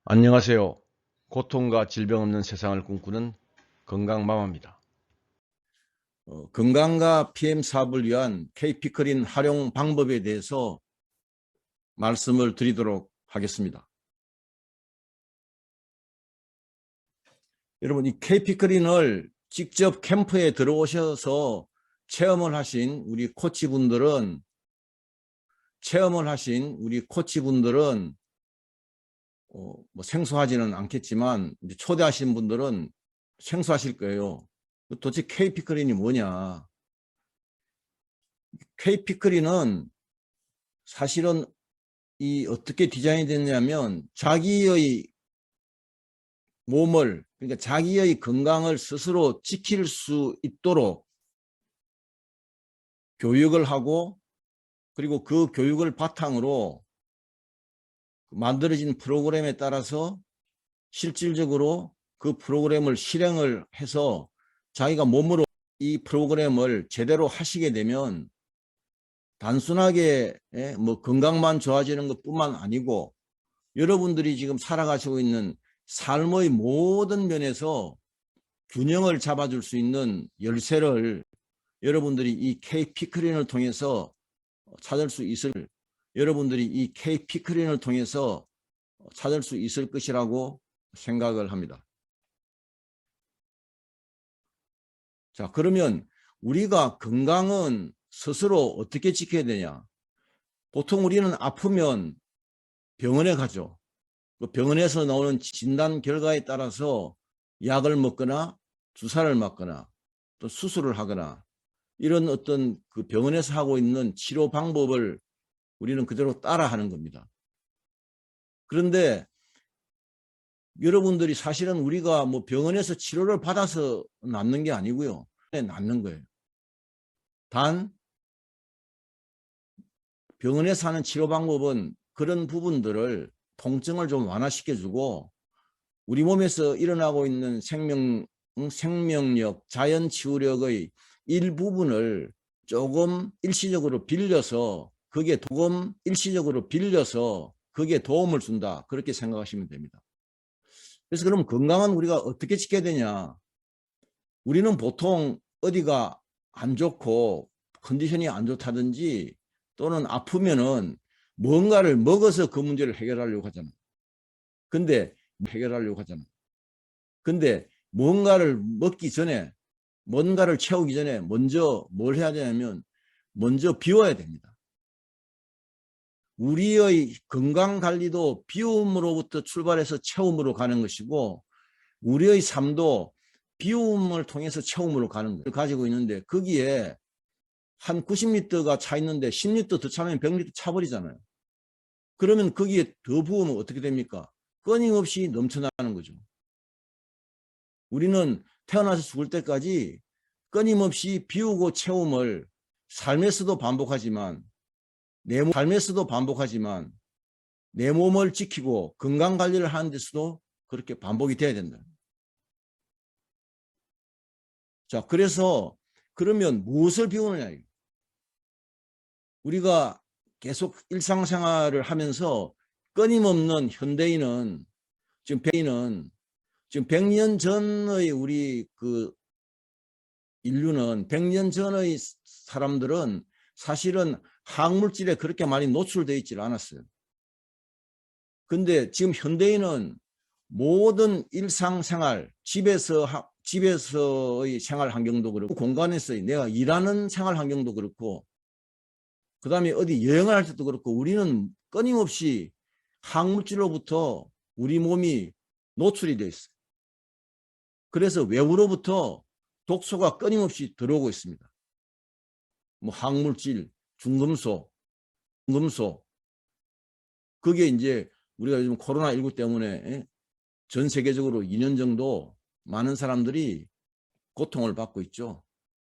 안녕하세요. 고통과 질병 없는 세상을 꿈꾸는 건강마마입니다. 건강과 PM 사업을 위한 KP크린 활용 방법에 대해서 말씀을 드리도록 하겠습니다. 여러분, 이 KP크린을 직접 캠프에 들어오셔서 체험을 하신 우리 코치분들은 뭐 생소하지는 않겠지만 이제 초대하신 분들은 생소하실 거예요. 도대체 KP크린이 뭐냐? KP크린은 사실은 어떻게 디자인이 됐냐면 자기의 몸을, 그러니까 자기의 건강을 스스로 지킬 수 있도록 교육을 하고, 그리고 그 교육을 바탕으로 만들어진 프로그램에 따라서 실질적으로 그 프로그램을 실행을 해서 자기가 몸으로 이 프로그램을 제대로 하시게 되면 단순하게 뭐 건강만 좋아지는 것뿐만 아니고 여러분들이 지금 살아가시고 있는 삶의 모든 면에서 균형을 잡아줄 수 있는 열쇠를 여러분들이 이 KP크린을 통해서 찾을 수 있을 것이라고 생각을 합니다. 자, 그러면 우리가 건강은 스스로 어떻게 지켜야 되냐? 보통 우리는 아프면 병원에 가죠. 그 병원에서 나오는 진단 결과에 따라서 약을 먹거나 주사를 맞거나 또 수술을 하거나 이런 어떤 그 병원에서 하고 있는 치료 방법을 우리는 그대로 따라하는 겁니다. 그런데 여러분들이 사실은 우리가 뭐 병원에서 치료를 받아서 낫는 게 아니고요. 낫는 거예요. 단 병원에서 하는 치료 방법은 그런 부분들을 통증을 좀 완화시켜주고 우리 몸에서 일어나고 있는 생명력, 자연 치유력의 일부분을 조금 일시적으로 빌려서 그게 도움을 준다. 그렇게 생각하시면 됩니다. 그래서 그럼 건강은 우리가 어떻게 지켜야 되냐? 우리는 보통 어디가 안 좋고 컨디션이 안 좋다든지 또는 아프면은 뭔가를 먹어서 그 문제를 해결하려고 하잖아. 근데 뭔가를 먹기 전에, 뭔가를 채우기 전에 먼저 뭘 해야 되냐면 먼저 비워야 됩니다. 우리의 건강관리도 비움으로부터 출발해서 채움으로 가는 것이고 우리의 삶도 비움을 통해서 채움으로 가는 거예요. 가지고 있는데 거기에 한 90리터가 차 있는데 10리터 더 차면 100리터 차버리잖아요. 그러면 거기에 더 부으면 어떻게 됩니까? 끊임없이 넘쳐나는 거죠. 우리는 태어나서 죽을 때까지 끊임없이 비우고 채움을 삶에서도 반복하지만 내 몸을 지키고 건강관리를 하는 데서도 그렇게 반복이 돼야 된다. 자, 그래서 그러면 무엇을 비우느냐? 우리가 계속 일상생활을 하면서 끊임없는 현대인은 지금 100년 전의 우리 그 인류는 100년 전의 사람들은 사실은 화학물질에 그렇게 많이 노출되어 있지 않았어요. 근데 지금 현대인은 모든 일상생활, 집에서의 생활 환경도 그렇고 공간에서의 내가 일하는 생활 환경도 그렇고 그 다음에 어디 여행을 할 때도 그렇고 우리는 끊임없이 화학물질로부터 우리 몸이 노출이 되어 있어요. 그래서 외부로부터 독소가 끊임없이 들어오고 있습니다. 뭐 화학물질, 중금속. 그게 이제 우리가 요즘 코로나19 때문에 전 세계적으로 2년 정도 많은 사람들이 고통을 받고 있죠.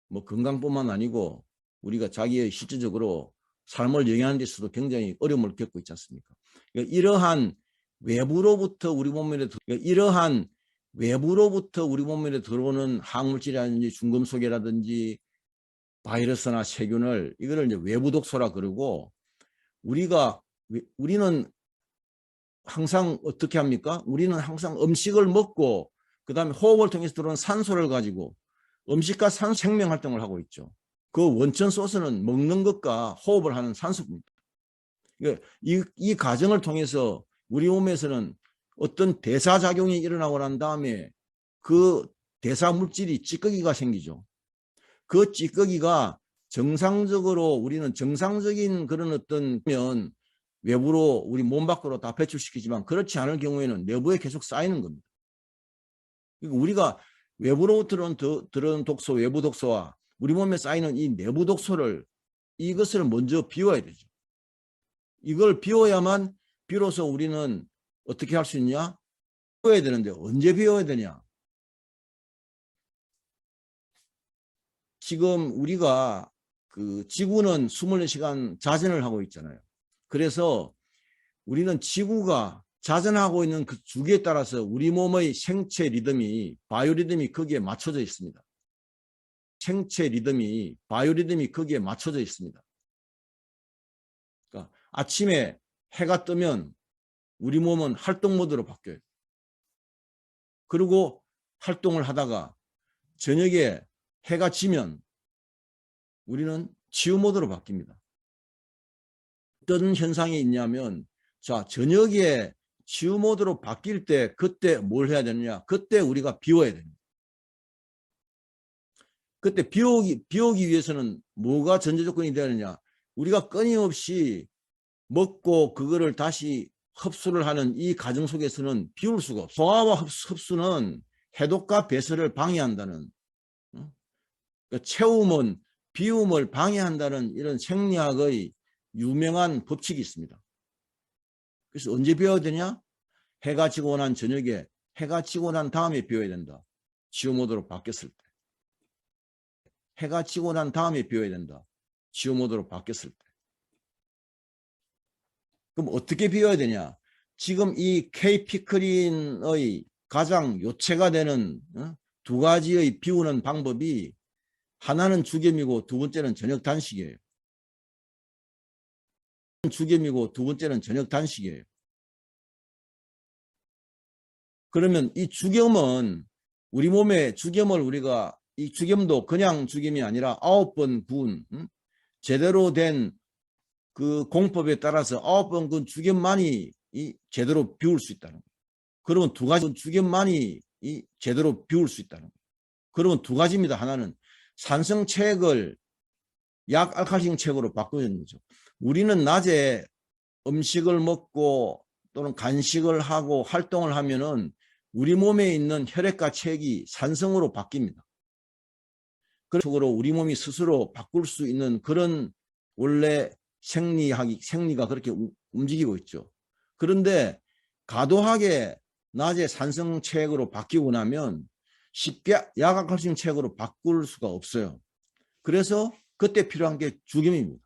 뭐 건강뿐만 아니고 우리가 자기의 실질적으로 삶을 영위하는 데서도 굉장히 어려움을 겪고 있지 않습니까? 그러니까 이러한 외부로부터 우리 몸에 들어오는 화학물질이라든지 중금속이라든지 바이러스나 세균을 이거를 이제 외부 독소라 그러고 우리는 항상 어떻게 합니까? 우리는 항상 음식을 먹고 그다음에 호흡을 통해서 들어오는 산소를 가지고 음식과 산소 생명 활동을 하고 있죠. 그 원천 소스는 먹는 것과 호흡을 하는 산소입니다. 이 과정을 통해서 우리 몸에서는 어떤 대사작용이 일어나고 난 다음에 그 대사 물질이 찌꺼기가 생기죠. 그 찌꺼기가 정상적으로 우리는 정상적인 그런 어떤 면 외부로 우리 몸 밖으로 다 배출시키지만 그렇지 않을 경우에는 내부에 계속 쌓이는 겁니다. 그러니까 우리가 외부로부터 들어온 독소, 외부 독소와 우리 몸에 쌓이는 이 내부 독소를 이것을 먼저 비워야 되죠. 이걸 비워야만 비로소 우리는 어떻게 할 수 있냐? 비워야 되는데 언제 비워야 되냐? 지금 우리가 그 지구는 24시간 자전을 하고 있잖아요. 그래서 우리는 지구가 자전하고 있는 그 주기에 따라서 우리 몸의 생체 리듬이 바이오리듬이 거기에 맞춰져 있습니다. 생체 리듬이 바이오리듬이 거기에 맞춰져 있습니다. 그러니까 아침에 해가 뜨면 우리 몸은 활동 모드로 바뀌어요. 그리고 활동을 하다가 저녁에 해가 지면 우리는 치유 모드로 바뀝니다. 어떤 현상이 있냐면 자, 저녁에 치유 모드로 바뀔 때 그때 뭘 해야 되느냐? 그때 우리가 비워야 됩니다. 그때 비우기 위해서는 뭐가 전제 조건이 되느냐? 우리가 끊임없이 먹고 그거를 다시 흡수를 하는 이 과정 속에서는 비울 수가 없어요. 소화와 흡수는 해독과 배설을 방해한다는, 그러니까 채움은 비움을 방해한다는 이런 생리학의 유명한 법칙이 있습니다. 그래서 언제 비워야 되냐? 해가 지고 난 저녁에, 해가 지고 난 다음에 비워야 된다. 치유 모드로 바뀌었을 때. 해가 지고 난 다음에 비워야 된다. 치유 모드로 바뀌었을 때. 그럼 어떻게 비워야 되냐? 지금 이 K피크린의 가장 요체가 되는 두 가지의 비우는 방법이 하나는 죽염이고 두 번째는 저녁 단식이에요. 죽염이고 두 번째는 저녁 단식이에요. 그러면 이 죽염은 우리 몸에 죽염을 우리가 이 죽염도 그냥 죽염이 아니라 9번 구운 제대로 된 그 공법에 따라서 9번 그 죽염만이 제대로 비울 수 있다는 거예요. 그러면 두 가지 죽염만이 제대로 비울 수 있다는 거예요. 그러면 두 가지입니다. 하나는 산성체액을 약 알칼리性 체액으로 바꾸는 거죠. 우리는 낮에 음식을 먹고 또는 간식을 하고 활동을 하면은 우리 몸에 있는 혈액과 체액이 산성으로 바뀝니다. 그런 식으로 우리 몸이 스스로 바꿀 수 있는 그런 원래 생리가 그렇게 움직이고 있죠. 그런데 과도하게 낮에 산성 체액으로 바뀌고 나면 쉽게 약알칼슘 체액으로 바꿀 수가 없어요. 그래서 그때 필요한 게 죽염입니다.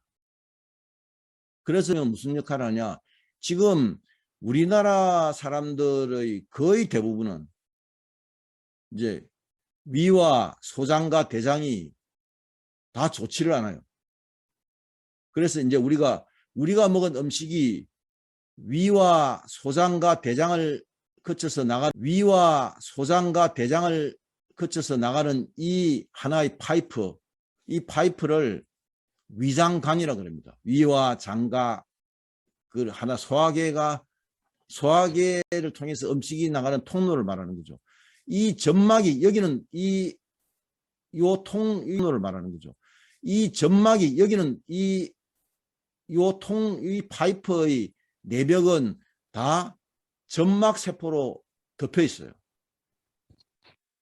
그래서 무슨 역할을 하냐? 지금 우리나라 사람들의 거의 대부분은 이제 위와 소장과 대장이 다 좋지를 않아요. 그래서 이제 우리가 먹은 음식이 위와 소장과 대장을 거쳐서 나가는 이 하나의 파이프, 이 파이프를 위장관이라 그럽니다. 위와 장과 그 하나 소화계를 통해서 음식이 나가는 통로를 말하는 거죠. 이 점막이 여기는 이 통로를 말하는 거죠. 이 점막이 여기는 이 파이프의 내벽은 다 점막 세포로 덮여 있어요.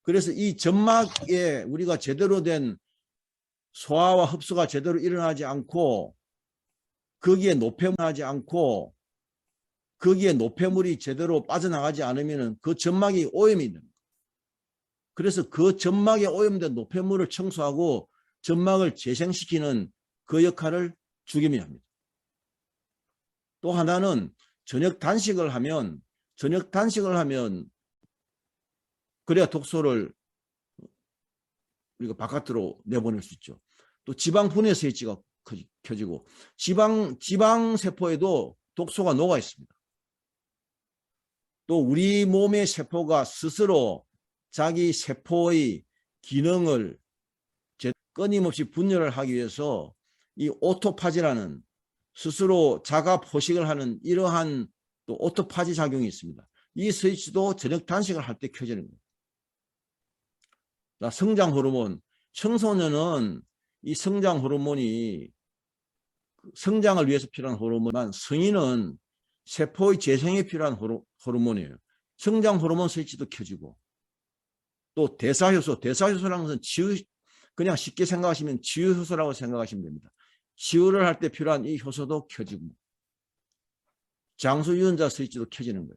그래서 이 점막에 우리가 제대로 된 소화와 흡수가 제대로 일어나지 않고 거기에 노폐물이 제대로 빠져나가지 않으면 그 점막이 오염이 됩니다. 그래서 그 점막에 오염된 노폐물을 청소하고 점막을 재생시키는 그 역할을 죽염이 합니다. 또 하나는 저녁 단식을 하면 그래야 독소를 우리가 바깥으로 내보낼 수 있죠. 또 지방 분해 스위치가 켜지고 지방 세포에도 독소가 녹아 있습니다. 또 우리 몸의 세포가 스스로 자기 세포의 기능을 끊임없이 분열을 하기 위해서 이 오토파지라는 스스로 자가 포식을 하는 이러한 또 오토파지 작용이 있습니다. 이 스위치도 저녁 단식을 할 때 켜지는 거예요. 성장 호르몬, 청소년은 이 성장 호르몬이 성장을 위해서 필요한 호르몬만 성인은 세포의 재생에 필요한 호르몬이에요. 성장 호르몬 스위치도 켜지고 또 대사효소, 대사효소라는 것은 그냥 쉽게 생각하시면 치유효소라고 생각하시면 됩니다. 치유를 할 때 필요한 이 효소도 켜지고 장수유연자 스위치도 켜지는 거예요.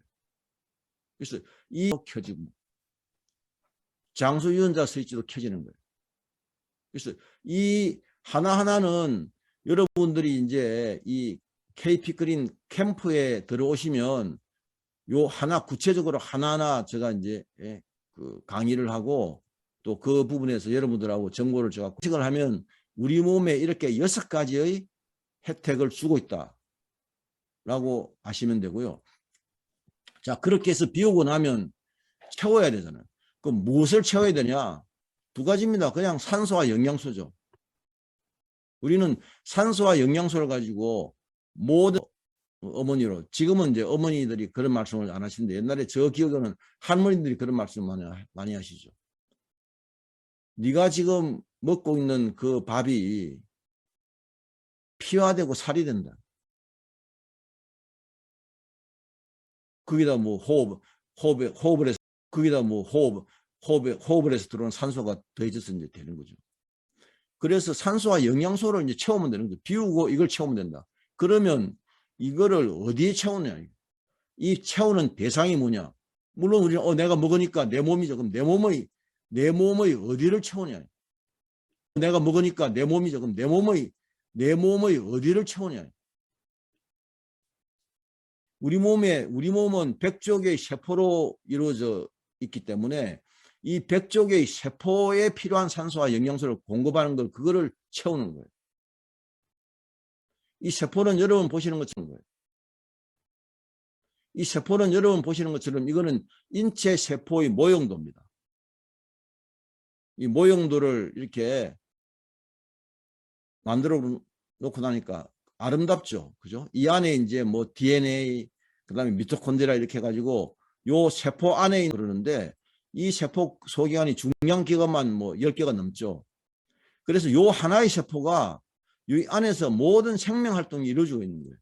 그래서 이 켜지고 장수유연자 스위치도 켜지는 거예요. 그래서 이 하나하나는 여러분들이 이제 이 KP그린 캠프에 들어오시면 요 하나 구체적으로 하나하나 제가 이제 그 강의를 하고 또 그 부분에서 여러분들하고 정보를 제가 구식을 하면 우리 몸에 이렇게 6가지의 혜택을 주고 있다라고 아시면 되고요. 자, 그렇게 해서 비우고 나면 채워야 되잖아요. 그럼 무엇을 채워야 되냐? 2가지입니다. 그냥 산소와 영양소죠. 우리는 산소와 영양소를 가지고 모든 어머니로, 지금은 이제 어머니들이 그런 말씀을 안 하시는데 옛날에 저 기억에는 할머니들이 그런 말씀을 많이 하시죠. 네가 지금 먹고 있는 그 밥이 피와 되고 살이 된다. 거기다 뭐 호흡을 해서 거기다 뭐 호흡을 해서 들어오는 산소가 더해져서 이제 되는 거죠. 그래서 산소와 영양소를 이제 채우면 되는 거죠. 비우고 이걸 채우면 된다. 그러면 이거를 어디에 채우냐? 이 채우는 대상이 뭐냐? 물론 우리는 내가 먹으니까 내 몸이죠. 그럼 내 몸의 어디를 채우냐? 내가 먹으니까 내 몸이죠. 그럼 내 몸의 어디를 채우냐? 우리 몸은 100조 세포로 이루어져 있기 때문에 이 100조 세포에 필요한 산소와 영양소를 공급하는 걸 그거를 채우는 거예요. 이 세포는 여러분 보시는 것처럼 거예요. 이 세포는 여러분 보시는 것처럼 이거는 인체 세포의 모형도입니다. 이 모형도를 이렇게 만들어 놓고 나니까 아름답죠. 그죠? 이 안에 이제 뭐 DNA, 그 다음에 미토콘드리아 이렇게 해가지고 요 세포 안에 그러는데 이 세포 소기관이 중량기관만 뭐 10개가 넘죠. 그래서 요 하나의 세포가 이 안에서 모든 생명 활동이 이루어지고 있는 거예요.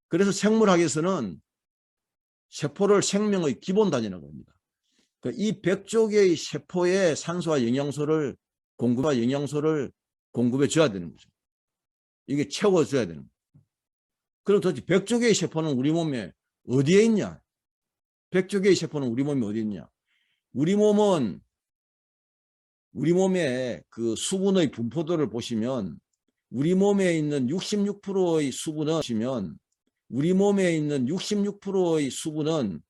그래서 생물학에서는 세포를 생명의 기본 단위라고 합니다. 이 100조 개의 세포에 산소와 영양소를 공급해 줘야 되는 거죠. 이게 채워줘야 되는 거예요. 그럼 도대체 100조 개의 세포는 우리 몸에 어디에 있냐? 100조 개의 세포는 우리 몸에 어디 있냐? 우리 몸의 그 수분의 분포도를 보시면 우리 몸에 있는 66%의 수분은 우리 몸에 있는 66%의 수분은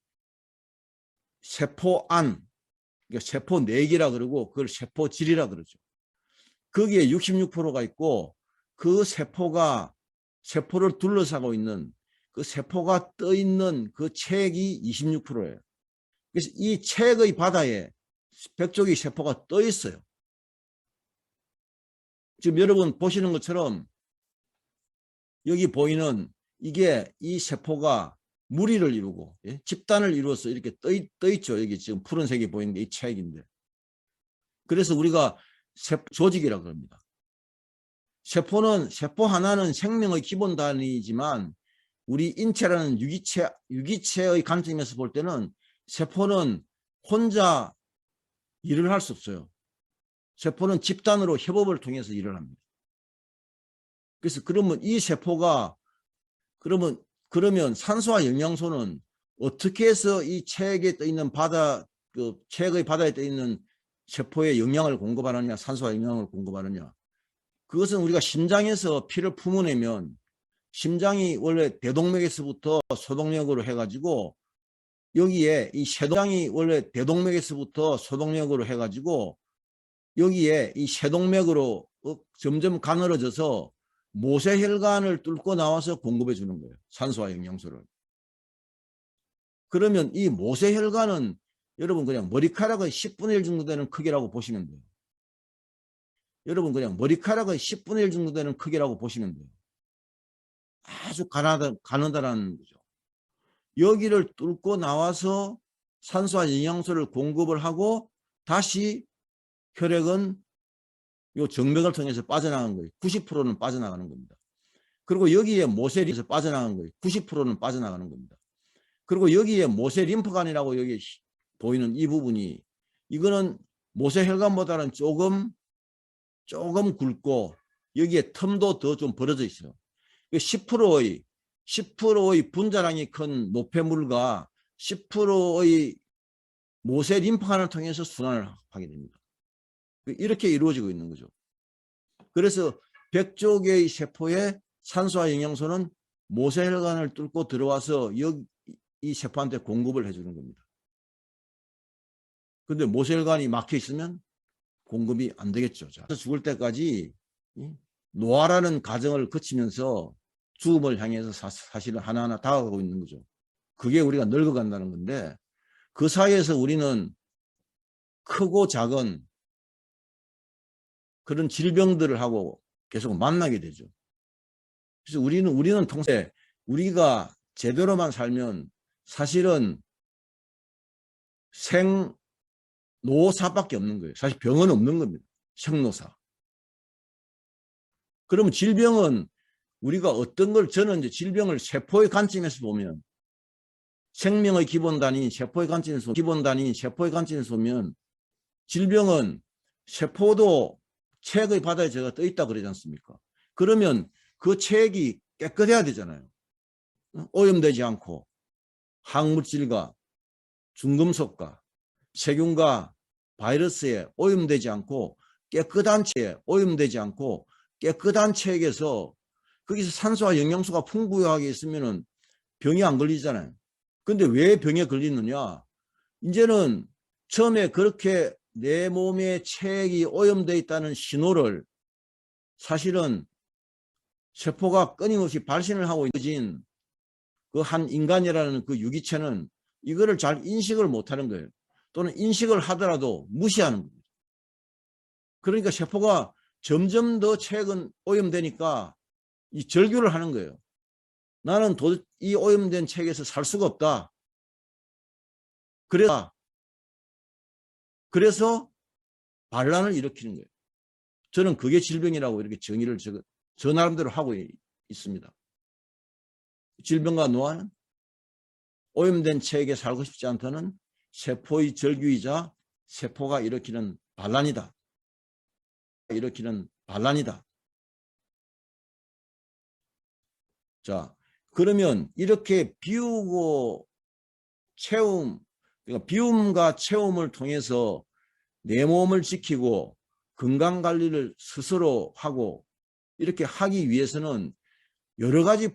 세포 안, 그러니까 세포 내기라 그러고 그걸 세포질이라 그러죠. 거기에 66%가 있고 그 세포를 둘러싸고 있는 그 세포가 떠 있는 그 체액이 26%예요. 그래서 이 체액의 바다에 100조 개의 세포가 떠 있어요. 지금 여러분 보시는 것처럼 여기 보이는 이게 이 세포가 무리를 이루고 집단을 이루어서 이렇게 떠 있죠. 여기 지금 푸른색이 보이는 게 이 체액인데. 그래서 우리가 세포 조직이라고 합니다. 세포 하나는 생명의 기본 단위이지만 우리 인체라는 유기체의 관점에서 볼 때는 세포는 혼자 일을 할 수 없어요. 세포는 집단으로 협업을 통해서 일을 합니다. 그래서 그러면 이 세포가 그러면 산소와 영양소는 어떻게 해서 이 체액에 떠 있는 체액의 바다에 떠 있는 세포에 영양을 공급하느냐, 산소와 영양을 공급하느냐. 그것은 우리가 심장에서 피를 품어내면 심장이 원래 대동맥에서부터 소동맥으로 해가지고 여기에 이 쇄동장이 원래 대동맥에서부터 소동맥으로 해가지고 여기에 이 쇄동맥으로 점점 가늘어져서 모세혈관을 뚫고 나와서 공급해 주는 거예요. 산소와 영양소를. 그러면 이 모세혈관은 여러분 그냥 머리카락의 10분의 1 정도 되는 크기라고 보시면 돼요. 여러분 그냥 머리카락의 10분의 1 정도 되는 크기라고 보시면 돼요. 아주 가느다란 거죠. 여기를 뚫고 나와서 산소와 영양소를 공급을 하고 다시 혈액은 요 정맥을 통해서 빠져나가는 거예요. 90%는 빠져나가는 겁니다. 그리고 여기에 모세림에서 빠져나가는 거예요. 90%는 빠져나가는 겁니다. 그리고 여기에 모세림프관이라고 여기 보이는 이 부분이 이거는 모세혈관보다는 조금 굵고 여기에 틈도 더 좀 벌어져 있어요. 10%의 분자량이 큰 노폐물과 10%의 모세 림프관을 통해서 순환을 하게 됩니다. 이렇게 이루어지고 있는 거죠. 그래서 100조 개의 세포에 산소와 영양소는 모세혈관을 뚫고 들어와서 이 세포한테 공급을 해주는 겁니다. 근데 모세혈관이 막혀 있으면 공급이 안 되겠죠. 자, 죽을 때까지 노화라는 과정을 거치면서 죽음을 향해서 사실은 하나하나 다가가고 있는 거죠. 그게 우리가 늙어간다는 건데 그 사이에서 우리는 크고 작은 그런 질병들을 하고 계속 만나게 되죠. 그래서 우리는 통상 우리가 제대로만 살면 사실은 생노사밖에 없는 거예요. 사실 병은 없는 겁니다. 생노사. 그러면 질병은 우리가 어떤 걸 저는 이제 질병을 세포의 관점에서 보면 생명의 기본 단위인 세포의 관점에서 보면 질병은 세포도 체액의 바다에 제가 떠 있다 그러지 않습니까? 그러면 그 체액이 깨끗해야 되잖아요. 오염되지 않고 항물질과 중금속과 세균과 바이러스에 오염되지 않고 깨끗한 체액에서 거기서 산소와 영양소가 풍부하게 있으면은 병이 안 걸리잖아요. 근데 왜 병에 걸리느냐? 이제는 처음에 그렇게 내 몸에 체액이 오염되어 있다는 신호를 사실은 세포가 끊임없이 발신을 하고 있는 그 한 인간이라는 그 유기체는 이거를 잘 인식을 못하는 거예요. 또는 인식을 하더라도 무시하는 겁니다. 그러니까 세포가 점점 더 체액은 오염되니까 이 절규를 하는 거예요. 나는 이 오염된 체액에서 살 수가 없다. 그래서 반란을 일으키는 거예요. 저는 그게 질병이라고 이렇게 정의를 저 나름대로 하고 있습니다. 질병과 노화는 오염된 체액에 살고 싶지 않다는 세포의 절규이자 세포가 일으키는 반란이다. 자, 그러면 이렇게 비우고 그러니까 비움과 채움을 통해서 내 몸을 지키고 건강관리를 스스로 하고 이렇게 하기 위해서는 여러 가지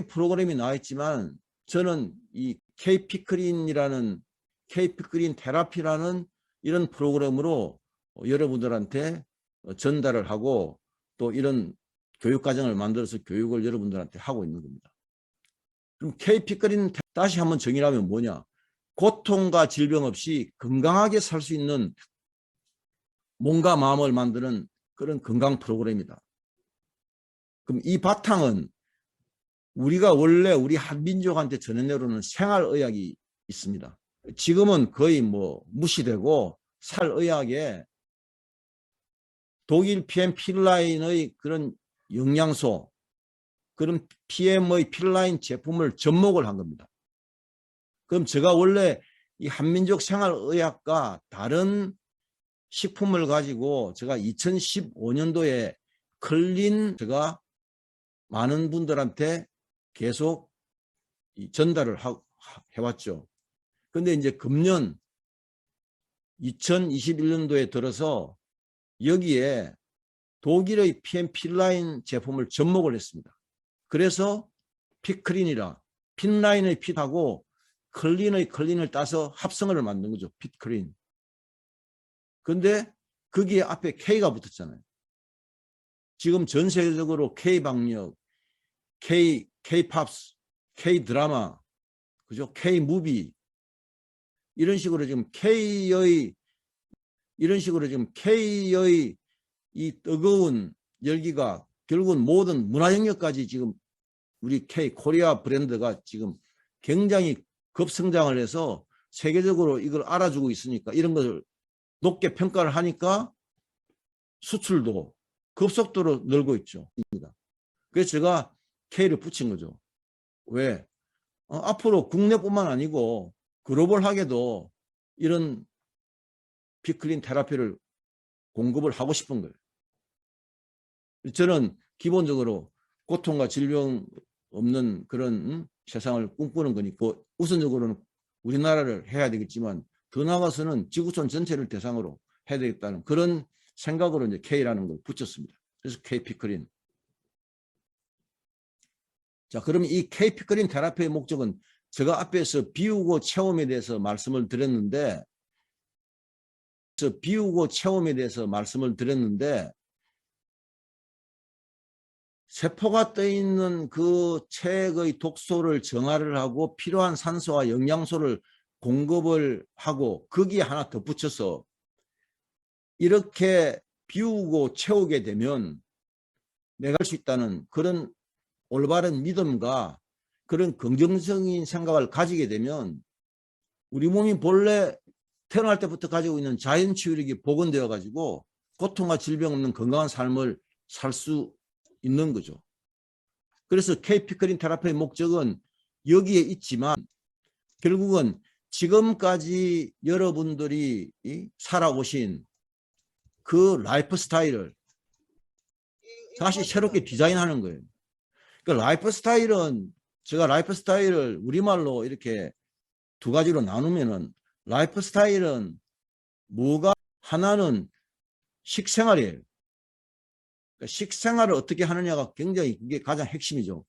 프로그램이 나와 있지만 저는 이 K피크린 테라피라는 이런 프로그램으로 여러분들한테 전달을 하고 또 이런 교육과정을 만들어서 교육을 여러분들한테 하고 있는 겁니다. 그럼 K피크린 다시 한번 정의를 하면 뭐냐? 고통과 질병 없이 건강하게 살 수 있는 몸과 마음을 만드는 그런 건강 프로그램이다. 그럼 이 바탕은 우리가 원래 우리 한민족한테 전해내려오는 생활의학이 있습니다. 지금은 거의 뭐 무시되고 살의학에 독일 PM 필라인의 그런 영양소, 그런 PM의 필라인 제품을 접목을 한 겁니다. 그럼 제가 원래 이 한민족 생활의학과 다른 식품을 가지고 제가 2015년도에 제가 많은 분들한테 계속 전달을 해왔죠. 근데 이제 금년 2021년도에 들어서 여기에 독일의 PM 필라인 제품을 접목을 했습니다. 그래서 피크린이라 핀라인의 핏하고 클린을 따서 합성어를 만든 거죠. 피크린. 근데 거기에 앞에 K가 붙었잖아요. 지금 전 세계적으로 K방역, K팝스, K 드라마, 그죠? K 무비 이런 식으로 지금 K의 이 뜨거운 열기가 결국은 모든 문화 영역까지 지금 우리 K 코리아 브랜드가 지금 굉장히 급성장을 해서 세계적으로 이걸 알아주고 있으니까 이런 것을 높게 평가를 하니까 수출도 급속도로 늘고 있죠. 그래서 제가 K를 붙인 거죠. 왜? 앞으로 국내뿐만 아니고 글로벌하게도 이런 피클린 테라피를 공급을 하고 싶은 거예요. 저는 기본적으로 고통과 질병 없는 그런 세상을 꿈꾸는 거니까 우선적으로는 우리나라를 해야 되겠지만 더 나아가서는 지구촌 전체를 대상으로 해야 되겠다는 그런 생각으로 이제 K라는 걸 붙였습니다. 그래서 K 피클린. 자, 그러면 이 K 피클린 테라피의 목적은 제가 앞에서 비우고 체험에 대해서 말씀을 드렸는데 세포가 떠 있는 그 체액의 독소를 정화를 하고 필요한 산소와 영양소를 공급을 하고 거기에 하나 더 붙여서 이렇게 비우고 채우게 되면 내가 할 수 있다는 그런 올바른 믿음과 그런 긍정적인 생각을 가지게 되면 우리 몸이 본래 태어날 때부터 가지고 있는 자연 치유력이 복원되어 가지고 고통과 질병 없는 건강한 삶을 살 수 있는 거죠. 그래서 K 피클린 테라피의 목적은 여기에 있지만 결국은 지금까지 여러분들이 살아오신 그 라이프 스타일을 다시 새롭게 디자인하는 거예요. 그 라이프 스타일은 제가 라이프 스타일을 우리말로 이렇게 두 가지로 나누면은 라이프 스타일은 뭐가 하나는 식생활이에요. 그러니까 식생활을 어떻게 하느냐가 굉장히 그게 가장 핵심이죠.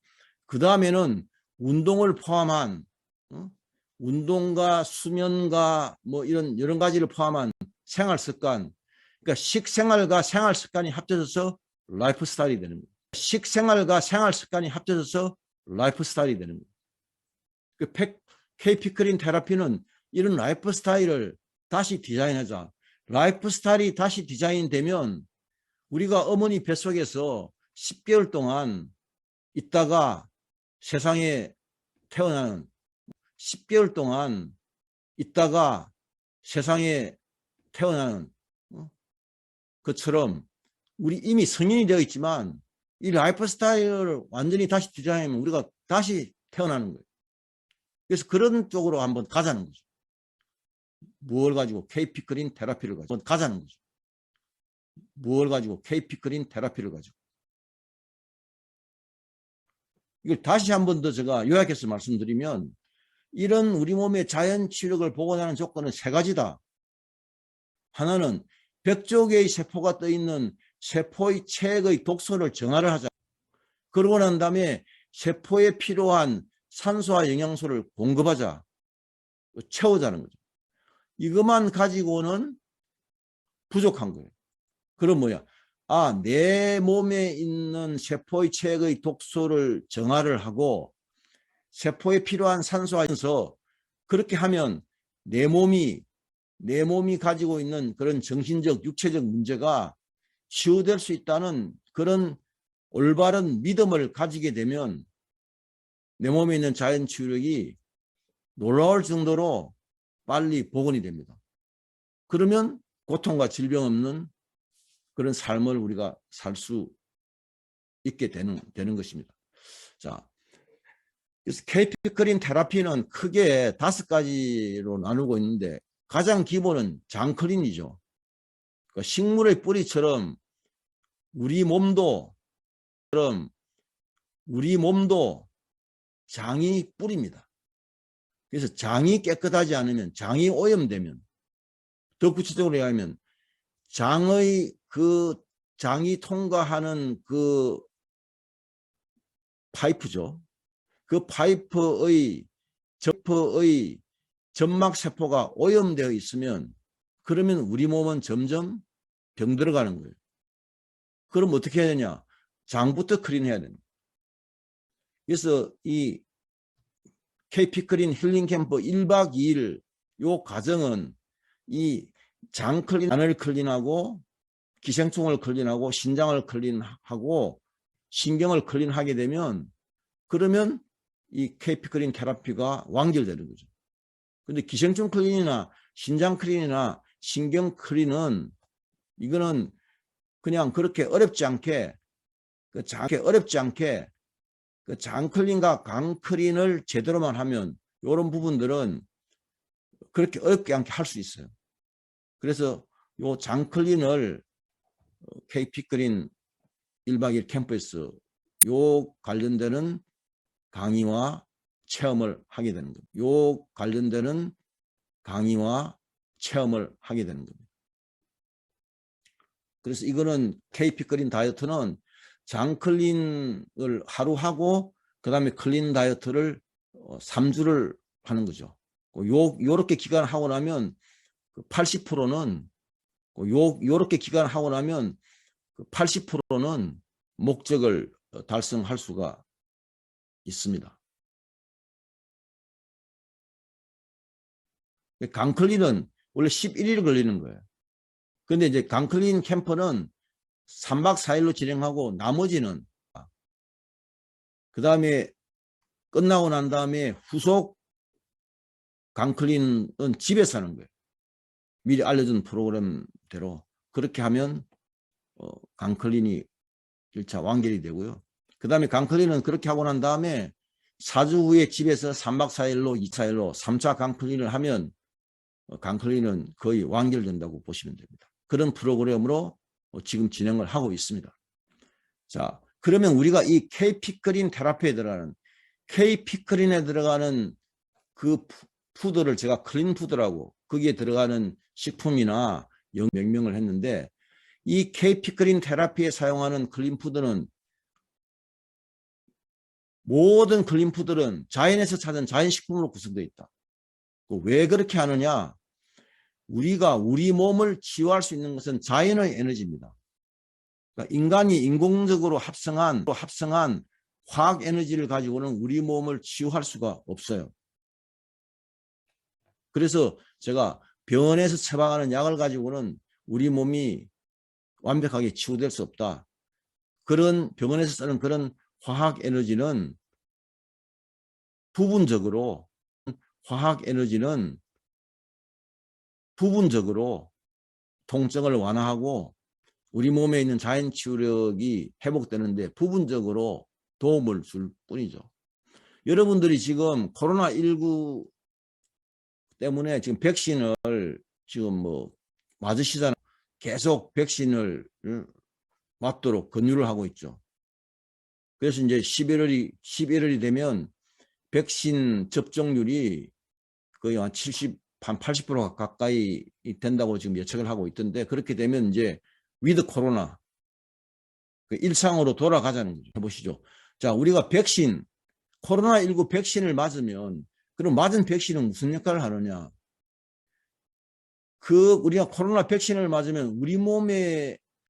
그 다음에는 운동을 포함한 운동과 수면과 뭐 이런 여러 가지를 포함한 생활 습관. 그러니까 식생활과 생활 습관이 합쳐져서 라이프 스타일이 되는 거예요. 식생활과 생활 습관이 합쳐져서 라이프 스타일이 되는 거예요. 그 K 피클린 테라피는 이런 라이프 스타일을 다시 디자인하자. 라이프 스타일이 다시 디자인되면 우리가 어머니 뱃속에서 10개월 동안 있다가 세상에 태어나는 10개월 동안 있다가 세상에 태어나는 것처럼 우리 이미 성인이 되어 있지만 이 라이프 스타일을 완전히 다시 디자인하면 우리가 다시 태어나는 거예요. 그래서 그런 쪽으로 한번 가자는 거죠. 무엇을 가지고 K 피클린 테라피를 가지고 가자는 거죠. 무엇을 가지고 K 피클린 테라피를 가지고 이걸 다시 한번 더 제가 요약해서 말씀드리면 이런 우리 몸의 자연 치유력을 복원하는 조건은 세 가지다. 하나는 100조 개의 세포가 떠 있는 세포의 체액의 독소를 정화를 하자. 그러고 난 다음에 세포에 필요한 산소와 영양소를 공급하자. 채우자는 거죠. 이것만 가지고는 부족한 거예요. 그럼 뭐야? 내 몸에 있는 세포의 체액의 독소를 정화를 하고 세포에 필요한 산소와 영양소 그렇게 하면 내 몸이 가지고 있는 그런 정신적, 육체적 문제가 치유될 수 있다는 그런 올바른 믿음을 가지게 되면 내 몸에 있는 자연 치유력이 놀라울 정도로 빨리 복원이 됩니다. 그러면 고통과 질병 없는 그런 삶을 우리가 살 수 있게 되는 것입니다. 자, 그래서 K 피클린 테라피는 크게 5가지로 나누고 있는데 가장 기본은 장클린이죠. 그러니까 식물의 뿌리처럼 우리 몸도 장이 뿌리입니다. 그래서 장이 깨끗하지 않으면 장이 오염되면 더 구체적으로 얘기하면 장이 통과하는 그 파이프죠. 그 파이프의 점막세포가 오염되어 있으면 그러면 우리 몸은 점점 병들어가는 거예요. 그럼 어떻게 해야 되냐? 장부터 클린해야 됩니다. 그래서 이 KP 크린 힐링 캠프 1박 2일 요 과정은 이 장 클린, 간을 클린하고 기생충을 클린하고 신장을 클린하고 신경을 클린하게 되면 그러면 이 KP 크린 테라피가 완결되는 거죠. 근데 기생충 클린이나 신장 클린이나 신경 클린은 이거는 그냥 그렇게 어렵지 않게 그 장 클린과 간 클린을 제대로만 하면 이런 부분들은 그렇게 어렵지 않게 할 수 있어요. 그래서 요 장 클린을 KP 크린 1박 2일 캠프에서 요 관련되는 강의와 체험을 하게 되는 겁니다. 요 관련되는 강의와 체험을 하게 되는 겁니다. 그래서 이거는 KP 크린 다이어트는 장 클린을 하루 하고 그 다음에 클린 다이어트를 3주를 하는 거죠. 요렇게 기간을 하고 나면 80%는 요렇게 기간을 하고 나면 80%는 목적을 달성할 수가 있습니다. 강클린은 원래 11일 걸리는 거예요. 근데 이제 강클린 캠프는 3박 4일로 진행하고 나머지는 그 다음에 끝나고 난 다음에 후속 강클린은 집에서 하는 거예요. 미리 알려준 프로그램대로 그렇게 하면 강클린이 1차 완결이 되고요. 그 다음에 강클린은 그렇게 하고 난 다음에 4주 후에 집에서 3박 4일로 2차일로 3차 강클린을 하면 강클린은 거의 완결된다고 보시면 됩니다. 그런 프로그램으로 지금 진행을 하고 있습니다. 자, 그러면 우리가 이 KP 크린 테라피에 들어가는 KP 크린에 들어가는 그 푸드를 제가 클린 푸드라고 거기에 들어가는 식품이나 명명을 했는데 이 KP 크린 테라피에 사용하는 클린 푸드는 모든 클린 푸드는 자연에서 찾은 자연식품으로 구성되어 있다. 왜 그렇게 하느냐? 우리가 우리 몸을 치유할 수 있는 것은 자연의 에너지입니다. 그러니까 인간이 인공적으로 합성한 화학 에너지를 가지고는 우리 몸을 치유할 수가 없어요. 그래서 제가 병원에서 처방하는 약을 가지고는 우리 몸이 완벽하게 치유될 수 없다. 그런 병원에서 쓰는 그런 화학 에너지는 부분적으로 통증을 완화하고 우리 몸에 있는 자연 치유력이 회복되는데 부분적으로 도움을 줄 뿐이죠. 여러분들이 지금 코로나19 때문에 지금 백신을 지금 맞으시잖아요. 계속 백신을 맞도록 권유를 하고 있죠. 그래서 이제 11월이 되면 백신 접종률이 거의 한 80% 가까이 된다고 지금 예측을 하고 있던데 그렇게 되면 이제 위드 코로나 일상으로 돌아가자는 거죠. 해보시죠. 자, 우리가 코로나19 백신을 맞으면 그럼 맞은 백신은 무슨 역할을 하느냐? 우리가 코로나 백신을 맞으면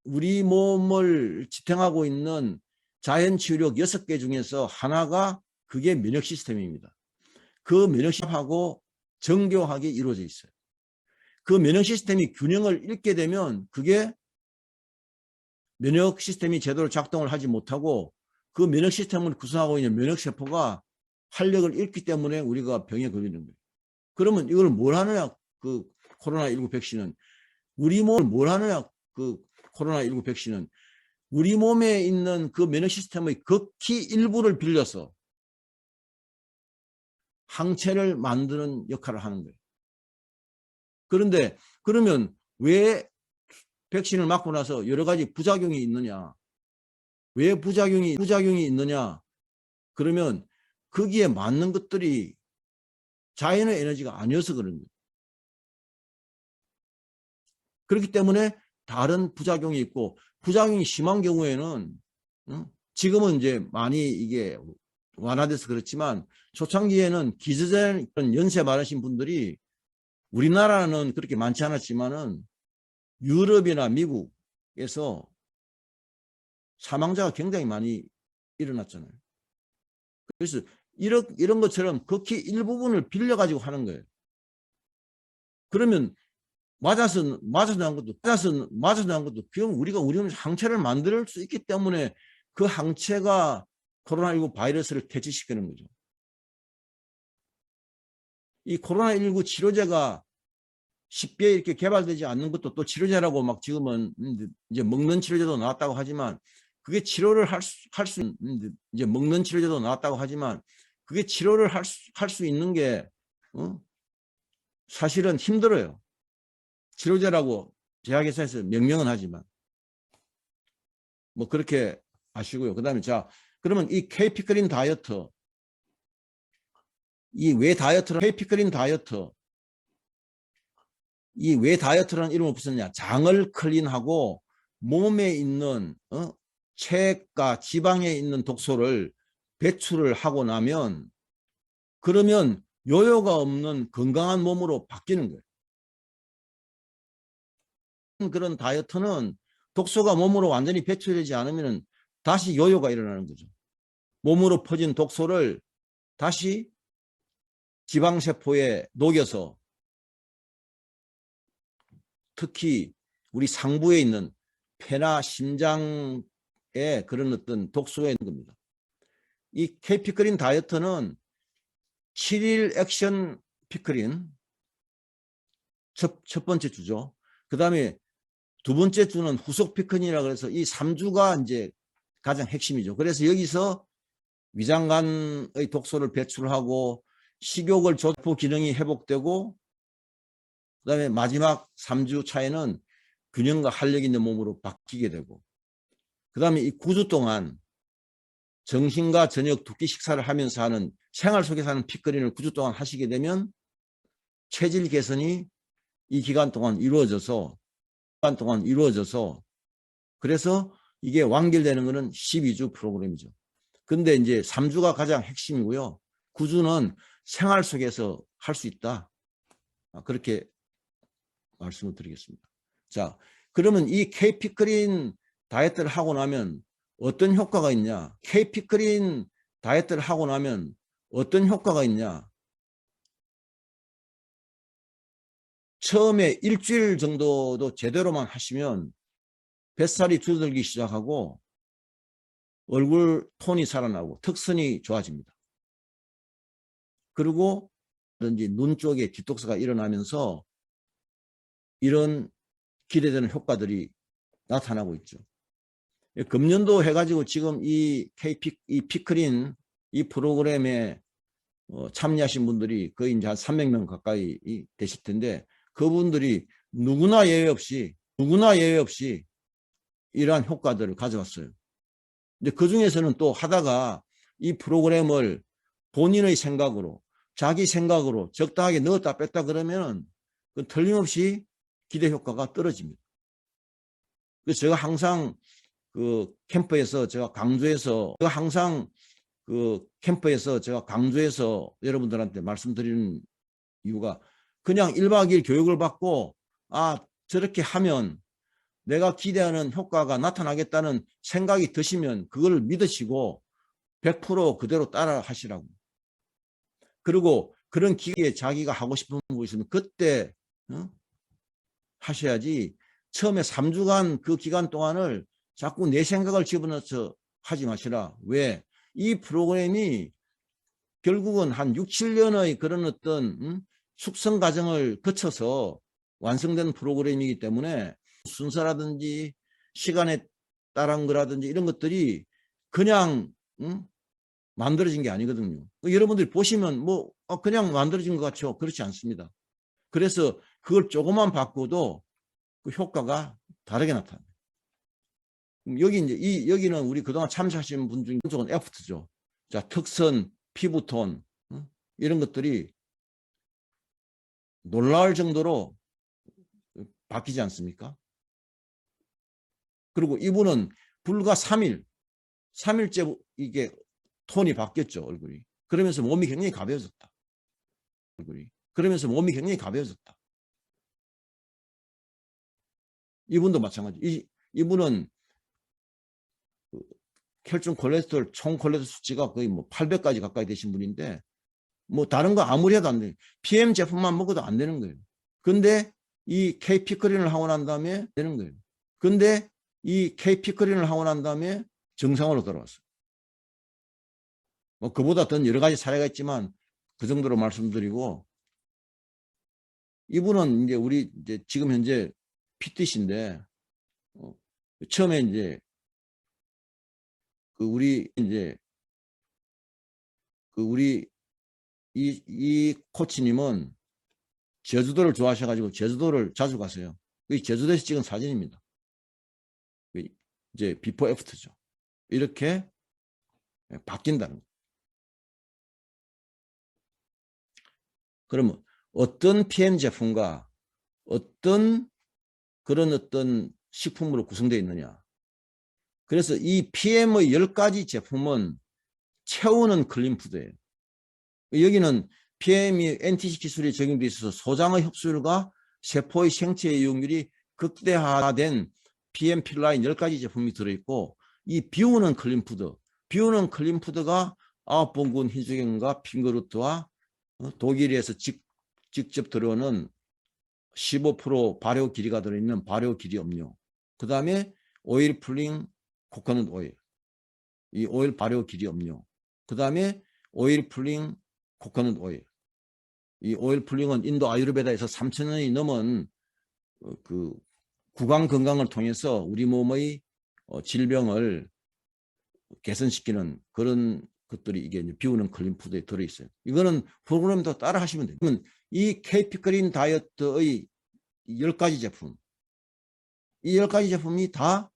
우리 몸을 지탱하고 있는 자연 치유력 6개 중에서 하나가 그게 면역 시스템입니다. 그 면역 시스템하고 정교하게 이루어져 있어요. 그 면역 시스템이 균형을 잃게 되면 그게 면역 시스템이 제대로 작동을 하지 못하고 그 면역 시스템을 구성하고 있는 면역세포가 활력을 잃기 때문에 우리가 병에 걸리는 거예요. 그러면 이걸 뭘 하느냐? 그 코로나19 백신은 우리 몸에 있는 그 면역 시스템의 극히 일부를 빌려서 항체를 만드는 역할을 하는 거예요. 그런데 그러면 왜 백신을 맞고 나서 여러 가지 부작용이 있느냐? 왜 부작용이 있느냐? 그러면 거기에 맞는 것들이 자연의 에너지가 아니어서 그런 거예요. 그렇기 때문에 다른 부작용이 있고 부작용이 심한 경우에는 지금은 이제 많이 이게 완화돼서 그렇지만 초창기에는 기저질 연세 많으신 분들이 우리나라는 그렇게 많지 않았지만은 유럽이나 미국에서 사망자가 굉장히 많이 일어났잖아요. 그래서 이런 것처럼 극히 일부분을 빌려가지고 하는 거예요. 그러면 맞아서 난 것도 그럼 우리 항체를 만들 수 있기 때문에 그 항체가 코로나19 바이러스를 퇴치시키는 거죠. 이 코로나19 치료제가 쉽게 이렇게 개발되지 않는 것도 또 치료제라고 막 지금은 이제 먹는 치료제도 나왔다고 하지만 그게 치료를 이제 먹는 치료제도 나왔다고 하지만 그게 치료를 할 수 있는 게 사실은 힘들어요. 치료제라고 제약회사에서 명명은 하지만 뭐 그렇게 아시고요. 그다음에 자 그러면 이 케이피크린 다이어트 이 왜 다이어트는 케이피크린 다이어트 이 왜 다이어트라는 이름을 붙였냐? 장을 클린하고 몸에 있는 체과 지방에 있는 독소를 배출을 하고 나면 그러면 요요가 없는 건강한 몸으로 바뀌는 거예요. 그런 다이어트는 독소가 몸으로 완전히 배출되지 않으면 다시 요요가 일어나는 거죠. 몸으로 퍼진 독소를 다시 지방세포에 녹여서 특히 우리 상부에 있는 폐나 심장에 그런 어떤 독소가 있는 겁니다. 이 케이피크린 다이어트는 7일 액션 피크린 첫 번째 주죠. 그 다음에 두 번째 주는 후속 피크린이라고 해서 이 3주가 이제 가장 핵심이죠. 그래서 여기서 위장관의 독소를 배출하고 식욕을 조포 기능이 회복되고 그다음에 마지막 3주 차에는 균형과 활력 있는 몸으로 바뀌게 되고 그다음에 이 9주 동안 정신과 저녁 두 끼 식사를 하면서 하는 생활 속에서 하는 피크린을 9주 동안 하시게 되면 체질 개선이 이 기간 동안 이루어져서 그래서 이게 완결되는 것은 12주 프로그램이죠. 근데 이제 3주가 가장 핵심이고요. 9주는 생활 속에서 할 수 있다. 그렇게 말씀을 드리겠습니다. 자, 그러면 이 케이피크린 다이어트를 하고 나면 어떤 효과가 있냐? 케이피크린 다이어트를 하고 나면 어떤 효과가 있냐? 처음에 일주일 정도도 제대로만 하시면 뱃살이 줄어들기 시작하고 얼굴 톤이 살아나고 턱선이 좋아집니다. 그리고 눈 쪽에 디톡스가 일어나면서 이런 기대되는 효과들이 나타나고 있죠. 금년도 해가지고 지금 이 피크린 이 프로그램에 참여하신 분들이 거의 이제 한 300명 가까이 되실 텐데 그분들이 누구나 예외 없이 이러한 효과들을 가져왔어요. 근데 그 중에서는 또 하다가 이 프로그램을 본인의 생각으로 자기 생각으로 적당하게 넣었다 뺐다 그러면 그 틀림없이 기대 효과가 떨어집니다. 그래서 제가 항상 그 캠프에서 제가 강조해서 여러분들한테 말씀드리는 이유가 그냥 1박 2일 교육을 받고 저렇게 하면 내가 기대하는 효과가 나타나겠다는 생각이 드시면 그걸 믿으시고 100% 그대로 따라 하시라고. 그리고 그런 기회에 자기가 하고 싶은 거 있으면 그때 하셔야지 처음에 3주간 그 기간 동안을 자꾸 내 생각을 집어넣어서 하지 마시라. 왜? 이 프로그램이 결국은 한 6, 7년의 그런 어떤 숙성 과정을 거쳐서 완성된 프로그램이기 때문에 순서라든지 시간에 따른 거라든지 이런 것들이 그냥 만들어진 게 아니거든요. 여러분들이 보시면 뭐 그냥 만들어진 것 같죠. 그렇지 않습니다. 그래서 그걸 조금만 바꿔도 그 효과가 다르게 나타납니다. 여기 이제 여기는 우리 그동안 참여하신 분 중에 쪽은 애프트죠. 자, 턱선, 피부톤 이런 것들이 놀라울 정도로 바뀌지 않습니까? 그리고 이분은 불과 3일째 이게 톤이 바뀌었죠, 얼굴이. 그러면서 몸이 굉장히 가벼워졌다. 이분도 마찬가지. 이분은 혈중 콜레스테롤 총 콜레스테롤 수치가 거의 뭐 800까지 가까이 되신 분인데 뭐 다른 거 아무리 해도 안 돼요. PM 제품만 먹어도 안 되는 거예요. 근데 이 K피크린을 하고 난 다음에 되는 거예요. 근데 이 K피크린을 하고 난 다음에 정상으로 돌아왔어요. 뭐 그보다 더 여러 가지 사례가 있지만 그 정도로 말씀드리고, 이분은 이제 우리 이제 지금 현재 PT신데 처음에 이제 우리 이 코치님은 제주도를 좋아하셔가지고 제주도를 자주 가세요. 제주도에서 찍은 사진입니다. 이제 비포 애프터죠. 이렇게 바뀐다는 거예요. 그러면 어떤 PM 제품과 어떤 식품으로 구성되어 있느냐. 그래서 이 PM의 10가지 제품은 채우는 클린푸드예요. 여기는 PM이 NTC 기술이 적용되어 있어서 소장의 흡수율과 세포의 생체 이용률이 극대화된 PM 필라인 10가지 제품이 들어있고, 이 비우는 클린푸드가 아웃봉군 흰수경과 핑거루트와 독일에서 직접 들어오는 15% 발효 기리가 들어있는 발효 기리 음료, 그 다음에 오일 풀링 코코넛 오일, 이 오일 발효 기리 음료, 그 다음에 오일 풀링 코코넛 오일. 이 오일 풀링은 인도 아유르베다에서 3,000년이 넘은 그 구강 건강을 통해서 우리 몸의 질병을 개선시키는 그런 것들이 이게 이제 비우는 클린푸드에 들어있어요. 이거는 프로그램도 따라 하시면 돼요. 그러면 이 KP-크린 다이어트의 10가지 제품, 이 10가지 제품이 다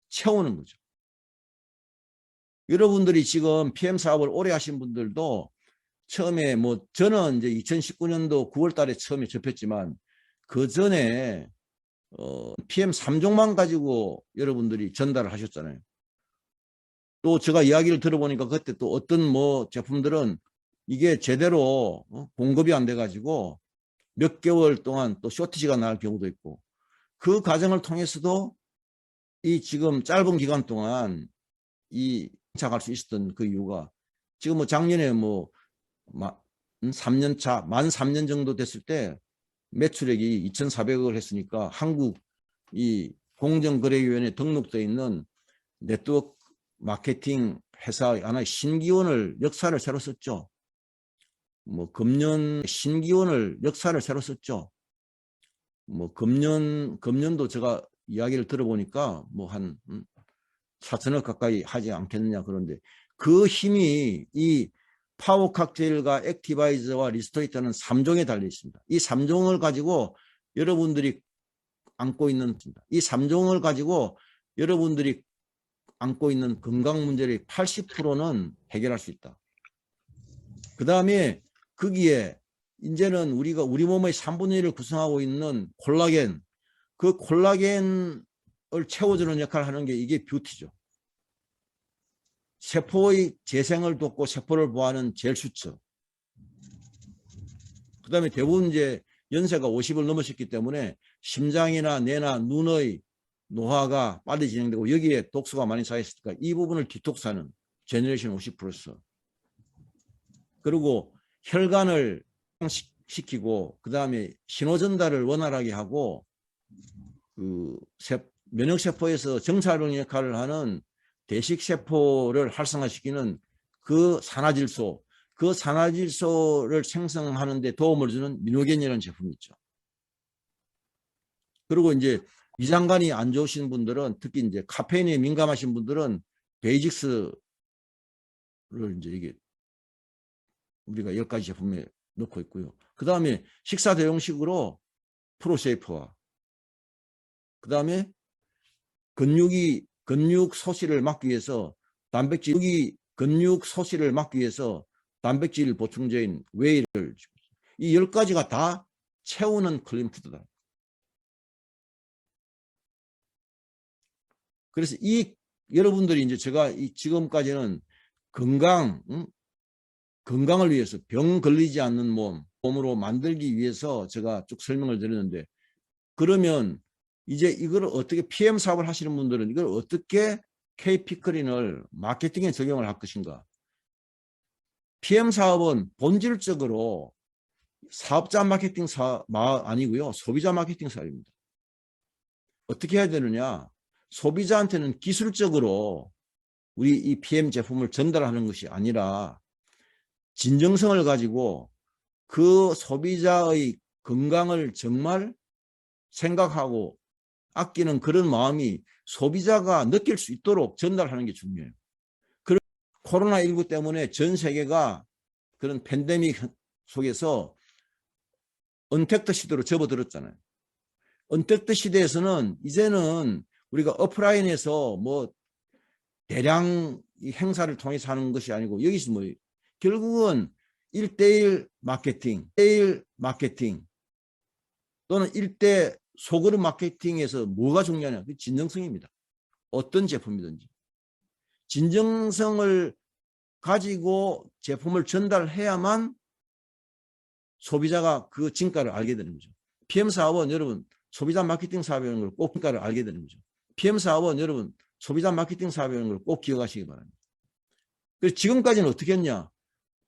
채우는 거죠. 여러분들이 지금 PM 사업을 오래 하신 분들도 처음에 뭐 저는 이제 2019년도 9월 달에 처음에 접했지만 그 전에 PM 3종만 가지고 여러분들이 전달을 하셨잖아요. 또 제가 이야기를 들어보니까 그때 또 어떤 뭐 제품들은 이게 제대로 공급이 안 돼가지고 몇 개월 동안 또 쇼티지가 날 경우도 있고, 그 과정을 통해서도 이 지금 짧은 기간 동안 이 착할 수 있었던 그 이유가, 지금 뭐 작년에 뭐 3년 차, 만 3년 정도 됐을 때 매출액이 2,400억을 했으니까 한국 이 공정거래위원회에 등록되어 있는 네트워크 마케팅 회사의 하나의 신기원을 역사를 새로 썼죠. 뭐 금년 신기원을 역사를 새로 썼죠. 뭐 금년도 제가 이야기를 들어보니까 뭐 한 4천억 가까이 하지 않겠느냐. 그런데 그 힘이 이 파워 칵테일과 액티바이저와 리스토레이터는 3종에 달려 있습니다. 이 3종을 가지고 여러분들이 안고 있는, 이 3종을 가지고 여러분들이 안고 있는 건강 문제의 80%는 해결할 수 있다. 그 다음에 거기에 이제는 우리가 우리 몸의 3분의 1을 구성하고 있는 콜라겐, 그 콜라겐을 채워주는 역할을 하는 게 이게 뷰티죠. 세포의 재생을 돕고 세포를 보호하는 젤수처. 그 다음에 대부분 이제 연세가 50을 넘으셨기 때문에 심장이나 뇌나 눈의 노화가 빨리 진행되고 여기에 독소가 많이 쌓여있으니까 이 부분을 디톡스하는 제너레이션 50 플러스. 그리고 혈관을 시키고 그 다음에 신호 전달을 원활하게 하고 그 면역세포에서 정찰병 역할을 하는 대식세포를 활성화시키는 그 산화질소, 그 산화질소를 생성하는 데 도움을 주는 미노겐이라는 제품이 있죠. 그리고 이제 위장관이 안 좋으신 분들은, 특히 이제 카페인에 민감하신 분들은 베이직스를 이제 이게 우리가 10가지 제품에 넣고 있고요. 그 다음에 식사 대용식으로 프로세이프와 그 다음에 근육 소실을 막기 위해서 근육 소실을 막기 위해서 단백질 보충제인 웨이를, 이 10가지가 다 채우는 클린푸드다. 그래서 이 여러분들이 이제 제가 지금까지는 건강을 위해서 병 걸리지 않는 몸으로 만들기 위해서 제가 쭉 설명을 드렸는데, 그러면 이제 이걸 어떻게 PM 사업을 하시는 분들은 이걸 어떻게 K피크린을 마케팅에 적용을 할 것인가? PM 사업은 본질적으로 사업자 마케팅 사업 아니고요. 소비자 마케팅 사업입니다. 어떻게 해야 되느냐? 소비자한테는 기술적으로 우리 이 PM 제품을 전달하는 것이 아니라 진정성을 가지고 그 소비자의 건강을 정말 생각하고 아끼는 그런 마음이 소비자가 느낄 수 있도록 전달하는 게 중요해요. 코로나19 때문에 전 세계가 그런 팬데믹 속에서 언택트 시대로 접어들었잖아요. 언택트 시대에서는 이제는 우리가 오프라인에서 뭐 대량 행사를 통해서 하는 것이 아니고 여기서 뭐 결국은 1대1 마케팅, 1대1 마케팅 또는 1대 소그룹 마케팅에서 뭐가 중요하냐? 그 진정성입니다. 어떤 제품이든지. 진정성을 가지고 제품을 전달해야만 소비자가 그 진가를 알게 되는 거죠. PM 사업은 여러분 소비자 마케팅 사업이라는 걸 꼭 진가를 알게 되는 거죠. PM 사업은 여러분 소비자 마케팅 사업이라는 걸 꼭 기억하시기 바랍니다. 그래서 지금까지는 어떻게 했냐?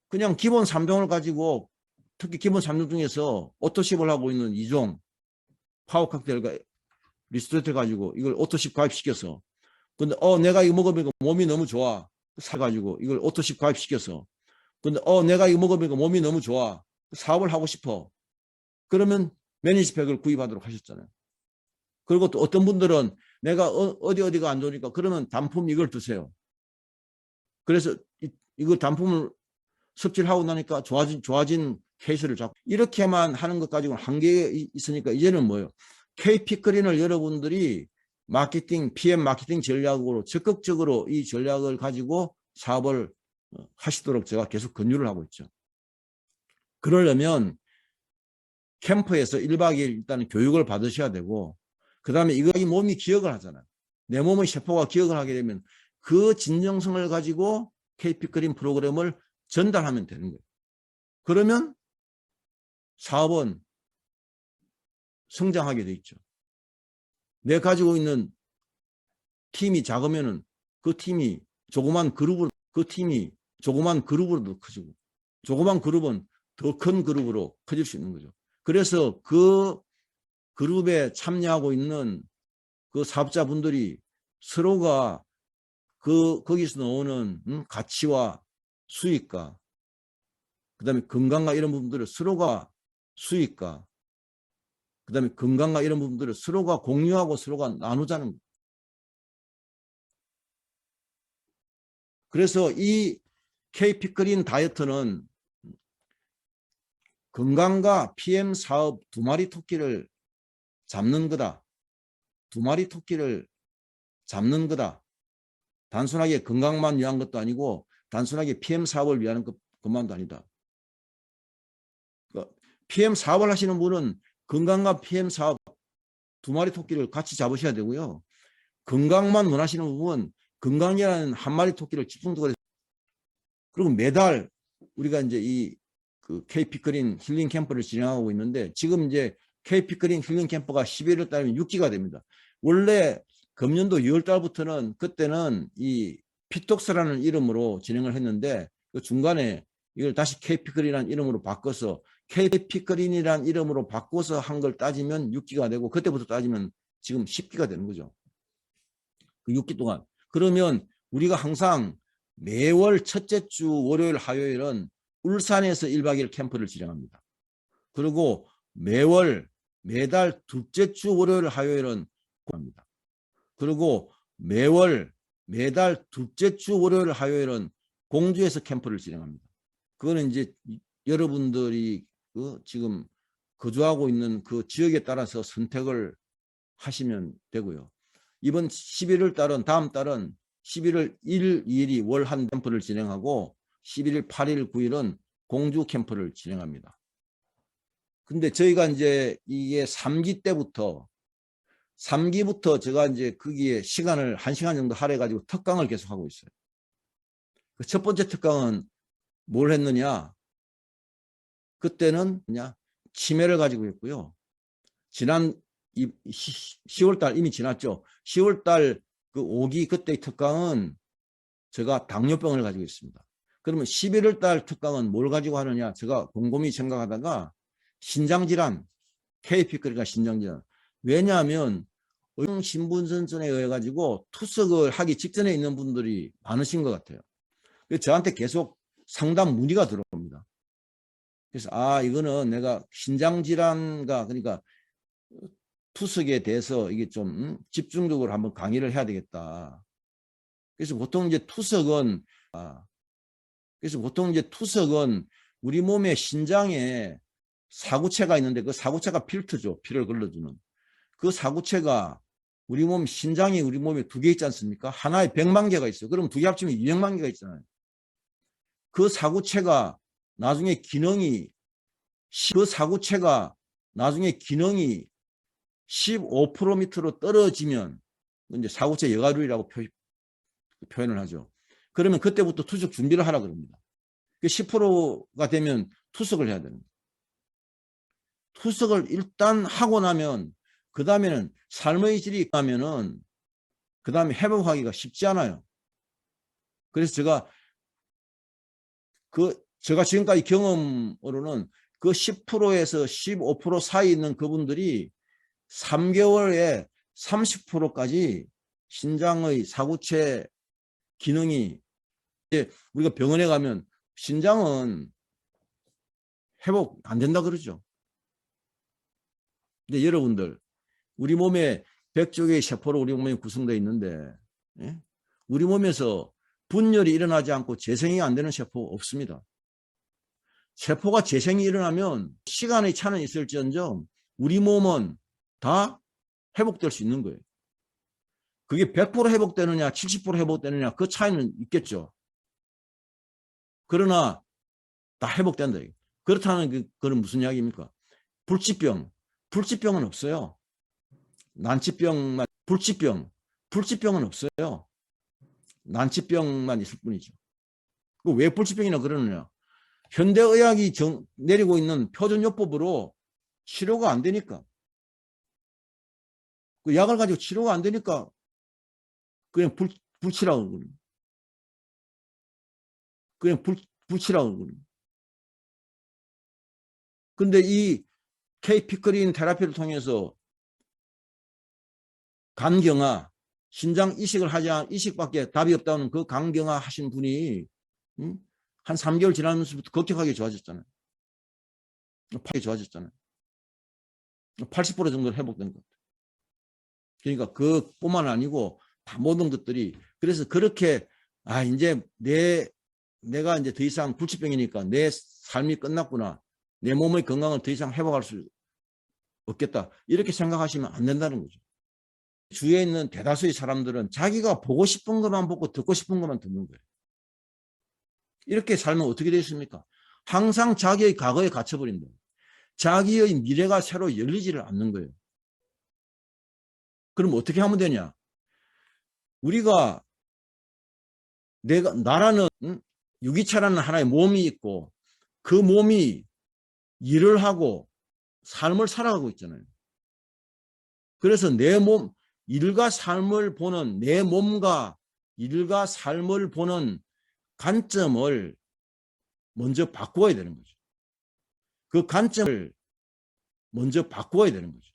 그냥 기본 3종을 가지고 특히 기본 3종 중에서 오토십을 하고 있는 2종 파워 칵테일과 리스토레트 가지고 이걸 오토십 가입시켜서 근데 내가 이거 먹으니까 몸이 너무 좋아 사가지고 이걸 오토십 가입시켜서 근데 내가 이거 먹으니까 몸이 너무 좋아 사업을 하고 싶어 그러면 매니지팩을 구입하도록 하셨잖아요. 그리고 또 어떤 분들은 내가 어디가 안 좋으니까 그러면 단품 이걸 드세요. 그래서 이거 단품을 섭취하고 나니까 좋아진 케이스를 잡고 이렇게만 하는 것 가지고는 한계가 있으니까 이제는 뭐예요? K피크린을 여러분들이 마케팅, PM 마케팅 전략으로 적극적으로 이 전략을 가지고 사업을 하시도록 제가 계속 권유를 하고 있죠. 그러려면 캠프에서 1박 2일 일단 교육을 받으셔야 되고 그 다음에 이 몸이 기억을 하잖아요. 내 몸의 세포가 기억을 하게 되면 그 진정성을 가지고 K피크린 프로그램을 전달하면 되는 거예요. 그러면 사업은 성장하게 돼 있죠. 내가 가지고 있는 팀이 작으면은 그 팀이 조그만 그룹으로 더 커지고 조그만 그룹은 더 큰 그룹으로 커질 수 있는 거죠. 그래서 그 그룹에 참여하고 있는 그 사업자분들이 서로가 거기서 나오는 가치와 수익과 그다음에 건강과 이런 부분들을 서로가 수익과 그다음에 건강과 이런 부분들을 서로가 공유하고 서로가 나누자는 거예요. 그래서 이 K피크린 다이어트는 건강과 PM 사업 두 마리 토끼를 잡는 거다. 두 마리 토끼를 잡는 거다. 단순하게 건강만 위한 것도 아니고 단순하게 PM 사업을 위한 것만도 아니다. PM 사업을 하시는 분은 건강과 PM 사업 두 마리 토끼를 같이 잡으셔야 되고요. 건강만 원하시는 분은 건강이라는 한 마리 토끼를 집중적으로 해서 그리고 매달 우리가 이제 그 K피크린 힐링 캠프를 진행하고 있는데 지금 이제 K피크린 힐링 캠프가 11월 달이면 6기가 됩니다. 원래 금년도 6월 달부터는 그때는 이 피톡스라는 이름으로 진행을 했는데 그 중간에 이걸 다시 K피크린이라는 이름으로 바꿔서 K피크린이라는 이름으로 바꿔서 한 걸 따지면 6기가 되고 그때부터 따지면 지금 10기가 되는 거죠. 그 6기 동안. 그러면 우리가 항상 매월 첫째 주 월요일 화요일은 울산에서 1박 2일 캠프를 진행합니다. 그리고 매달 둘째 주 월요일 화요일은 합니다. 그리고 매달 둘째 주 월요일 화요일은 공주에서 캠프를 진행합니다. 그거는 이제 여러분들이 지금 거주하고 있는 그 지역에 따라서 선택을 하시면 되고요. 이번 11월 달은 다음 달은 11월 1일, 2일이 월 한 캠프를 진행하고 11일, 8일, 9일은 공주 캠프를 진행합니다. 근데 저희가 이제 이게 3기부터 제가 이제 거기에 시간을 1시간 정도 할애가지고 특강을 계속하고 있어요. 첫 번째 특강은 뭘 했느냐? 그때는 그냥 치매를 가지고 했고요. 지난 10월 달 이미 지났죠. 10월 달 그 5기 그때의 특강은 제가 당뇨병을 가지고 있습니다. 그러면 11월 달 특강은 뭘 가지고 하느냐? 제가 곰곰이 생각하다가 신장질환, K피클이가 신장질환. 왜냐하면 신분선전에 의해 가지고 투석을 하기 직전에 있는 분들이 많으신 것 같아요. 그래서 저한테 계속 상담 문의가 들어옵니다. 그래서 이거는 내가 신장질환과 그러니까 투석에 대해서 이게 좀 집중적으로 한번 강의를 해야 되겠다. 그래서 보통 이제 투석은 우리 몸의 신장에 사구체가 있는데 그 사구체가 필터죠. 피를 걸러주는. 그 사구체가 우리 몸 신장이 우리 몸에 2개 있지 않습니까? 하나에 100만 개가 있어요. 그럼 2개 합치면 200만 개가 있잖아요. 그 사구체가 나중에 기능이 15% 밑으로 떨어지면 이제 사구체 여가류라고 표현을 하죠. 그러면 그때부터 투석 준비를 하라 그럽니다. 10%가 되면 투석을 해야 됩니다. 투석을 일단 하고 나면 그 다음에는 삶의 질이 가면은 그 다음에 회복하기가 쉽지 않아요. 그래서 제가 지금까지 경험으로는 그 10%에서 15% 사이에 있는 그분들이 3개월에 30%까지 신장의 사구체 기능이 우리가 병원에 가면 신장은 회복 안 된다 그러죠. 근데 여러분들 우리 몸에 100조개의 세포로 우리 몸이 구성되어 있는데 우리 몸에서 분열이 일어나지 않고 재생이 안 되는 세포 없습니다. 세포가 재생이 일어나면 시간의 차는 있을지언정 우리 몸은 다 회복될 수 있는 거예요. 그게 100% 회복되느냐 70% 회복되느냐 그 차이는 있겠죠. 그러나 다 회복된다. 그렇다는 그건 무슨 이야기입니까? 불치병은 없어요. 난치병만 불치병은 없어요. 난치병만 있을 뿐이죠. 왜 불치병이나 그러느냐? 현대의학이 내리고 있는 표준요법으로 치료가 안 되니까 그 약을 가지고 치료가 안 되니까 그냥 불치라고 그러는 그냥 불치라고 그러는. 근데 이 K피클린 테라피를 통해서 간경화, 신장 이식을 하지 않은 이식밖에 답이 없다는 그 간경화 하신 분이 한 3개월 지나면서부터 급격하게 좋아졌잖아요. 80% 정도 회복된 것 같아요. 그러니까 그뿐만 아니고 다 모든 것들이 그래서 그렇게 이제 내가 이제 더 이상 불치병이니까 내 삶이 끝났구나. 내 몸의 건강을 더 이상 회복할 수 없겠다. 이렇게 생각하시면 안 된다는 거죠. 주위에 있는 대다수의 사람들은 자기가 보고 싶은 것만 보고 듣고 싶은 것만 듣는 거예요. 이렇게 살면 어떻게 되겠습니까? 항상 자기의 과거에 갇혀버린다. 자기의 미래가 새로 열리지를 않는 거예요. 그럼 어떻게 하면 되냐? 우리가 나라는 유기체라는 하나의 몸이 있고 그 몸이 일을 하고 삶을 살아가고 있잖아요. 그래서 일과 삶을 보는 내 몸과 일과 삶을 보는 관점을 먼저 바꾸어야 되는 거죠. 그 관점을 먼저 바꾸어야 되는 거죠.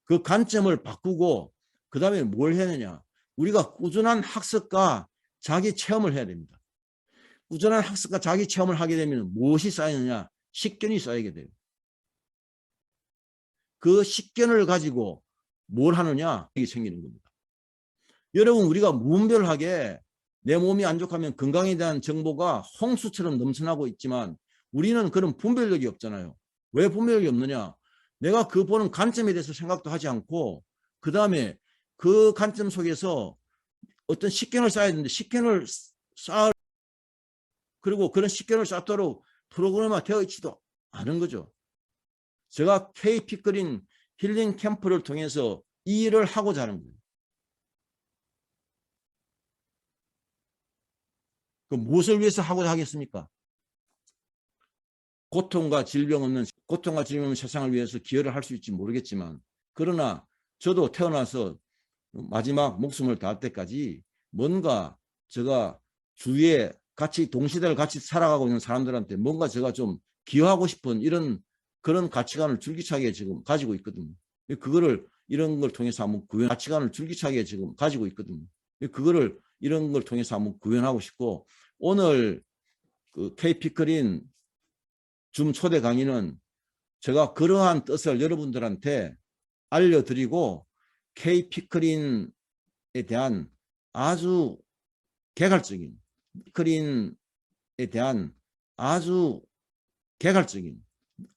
그 관점을 바꾸고 그 다음에 뭘 해야 되냐. 우리가 꾸준한 학습과 자기 체험을 해야 됩니다. 꾸준한 학습과 자기 체험을 하게 되면 무엇이 쌓이느냐. 식견이 쌓이게 돼요. 그 식견을 가지고 뭘 하느냐 이게 생기는 겁니다. 여러분 우리가 무분별하게 내 몸이 안 좋다면 건강에 대한 정보가 홍수처럼 넘쳐나고 있지만 우리는 그런 분별력이 없잖아요. 왜 분별력이 없느냐? 내가 그 보는 관점에 대해서 생각도 하지 않고 그 다음에 그 관점 속에서 어떤 식견을 쌓아야 되는데 식견을 그리고 그런 식견을 쌓도록 프로그램화 되어 있지도 않은 거죠. 제가 K피클린 힐링 캠프를 통해서 이 일을 하고자 하는 거예요. 그 무엇을 위해서 하고자 하겠습니까? 고통과 질병 없는 세상을 위해서 기여를 할 수 있을지 모르겠지만 그러나 저도 태어나서 마지막 목숨을 다할 때까지 뭔가 제가 주위에 같이 동시대를 같이 살아가고 있는 사람들한테 뭔가 제가 좀 기여하고 싶은 그런 가치관을 줄기차게 지금 가지고 있거든요. 그거를 이런 걸 통해서 한번 가치관을 줄기차게 지금 가지고 있거든요. 그거를 이런 걸 통해서 한번 구현하고 싶고, 오늘 그 K피클인 줌 초대 강의는 제가 그러한 뜻을 여러분들한테 알려드리고 K피클인에 대한 아주 개괄적인 피클린에 대한 아주 개괄적인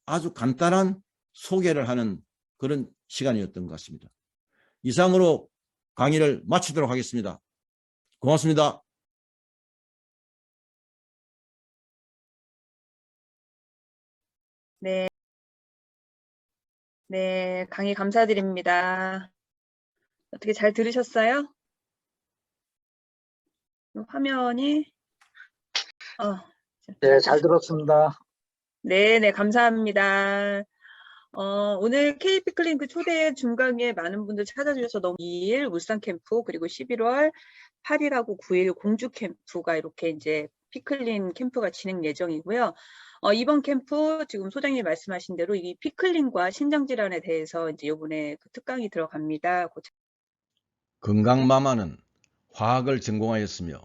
아주 간단한 소개를 하는 그런 시간이었던 것 같습니다. 이상으로 강의를 마치도록 하겠습니다. 고맙습니다. 네, 네, 강의 감사드립니다. 어떻게 잘 들으셨어요? 화면이, 네, 잘 들었습니다. 네, 네, 감사합니다. 오늘 KP클링크 초대 중강에 많은 분들 찾아주셔서 너무 2일 울산 캠프, 그리고 11월 8일하고 9일 공주 캠프가 이렇게 이제 피클린 캠프가 진행 예정이고요. 이번 캠프 지금 소장님이 말씀하신 대로 이 피클린과 신장질환에 대해서 이제 이번에 그 특강이 들어갑니다. 건강마마는 화학을 전공하였으며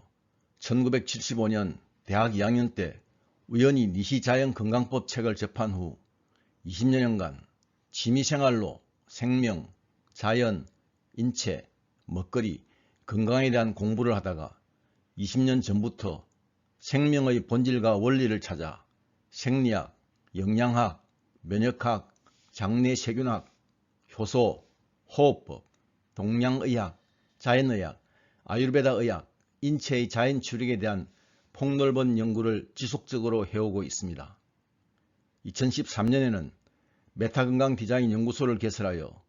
1975년 대학 2학년 때 우연히 니시자연건강법 책을 접한 후 20여년간 취미생활로 생명, 자연, 인체, 먹거리, 건강에 대한 공부를 하다가 20년 전부터 생명의 본질과 원리를 찾아 생리학, 영양학, 면역학, 장내세균학, 효소, 호흡법, 동양의학, 자연의학, 아유르베다 의학, 인체의 자연 추력에 대한 폭넓은 연구를 지속적으로 해오고 있습니다. 2013년에는 메타건강 디자인 연구소를 개설하여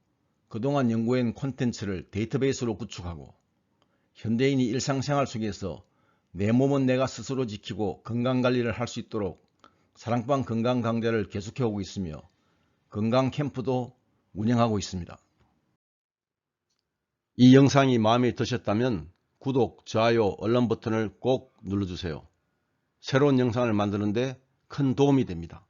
그동안 연구한 콘텐츠를 데이터베이스로 구축하고 현대인이 일상생활 속에서 내 몸은 내가 스스로 지키고 건강관리를 할 수 있도록 사랑방 건강강좌를 계속해오고 있으며 건강캠프도 운영하고 있습니다. 이 영상이 마음에 드셨다면 구독, 좋아요, 알람 버튼을 꼭 눌러주세요. 새로운 영상을 만드는 데 큰 도움이 됩니다.